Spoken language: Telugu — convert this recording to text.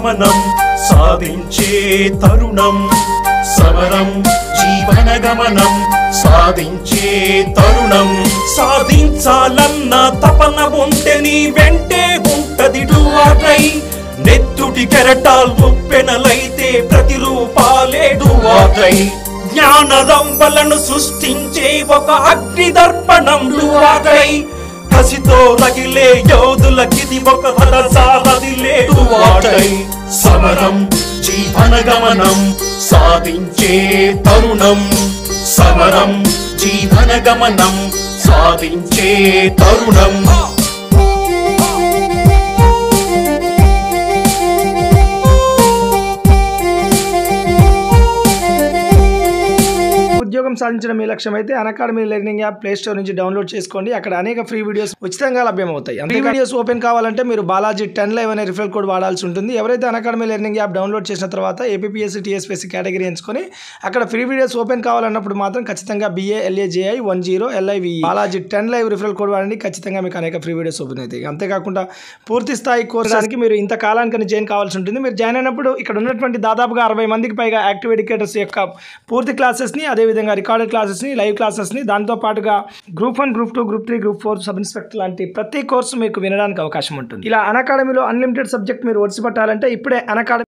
గమనం సాధించే తరుణం సమరం జీవన గమనం సాధించే తరుణం సాధించాలన్న తపన ఉంటే నీ వెంటే ఉంటది డువాటై నెత్తుటి కెరటాల్ ఉప్పెనలైతే ప్రతిరూపాలే డువాటై జ్ఞానదంబలను సృష్టించే ఒక అగ్ని దర్పణం డువాటై కసితో రగిలే యోధులకిది ఒక వరసాలదిలే డువాటై సమరం జీవన గమనం సాధించే తరుణం సమరం జీవన గమనం సాధించే తరుణం ఉద్యోగం సాధించడం మీ లక్ష్యం అయితే Unacademy learning app play store నుంచి డౌన్లోడ్ చేసుకోండి. అక్కడ అనేక ఫ్రీ వీడియోస్ ఉచితంగా లభ్యమవుతాయి. ఫ్రీ వీడియోస్ ఓపెన్ కావాలంటే మీరు బాలాజీ 10 లైవ్ అనే రిఫరల్ కోడ్ వాడాల్సి ఉంటుంది. ఎవరైతే అన్అకాడమీ లెర్నింగ్ యాప్ డౌన్లోడ్ చేసిన తర్వాత ఏపీఎస్సీ టీఎస్పీఎస్సీ కేటగిరీ ఎంచుకొని అక్కడ ఫ్రీ వీడియోస్ ఓపెన్ కావాలన్నప్పుడు మాత్రం ఖచ్చితంగా BALAJI 10 LIVE Balaji 10 live referral code వాడండి. ఖచ్చితంగా మీకు అనేక ఫ్రీ వీడియోస్ ఓపెన్ అవుతాయి. అంతేకాకుండా పూర్తి స్థాయి కోర్సానికి మీరు ఇంత కాలానికి జాయిన్ కావాల్సి ఉంటుంది. మీరు జాయిన్ అయినప్పుడు ఇక్కడ ఉన్నటువంటి దాదాపుగా 60 మందికి పైగా యాక్టివ్ ఎడ్యుకేటర్స్ యొక్క పూర్తి క్లాసెస్ని, అదేవిధంగా రికార్డెడ్ క్లాసెస్ని, లైవ్ క్లాసెస్ని, దాంతో పాటుగా group 1, group 2, group 3, group 4 sub inspector లాంటి ప్రతి కోర్సు మీకు వినడానికి అవకాశం ఉంటుంది. ఇలా అన్అకాడమీలో అన్లిమిటెడ్ సబ్జెక్ట్ మీరు ఒడిసి పట్టాలంటే ఇప్పుడే అన్అకాడమీ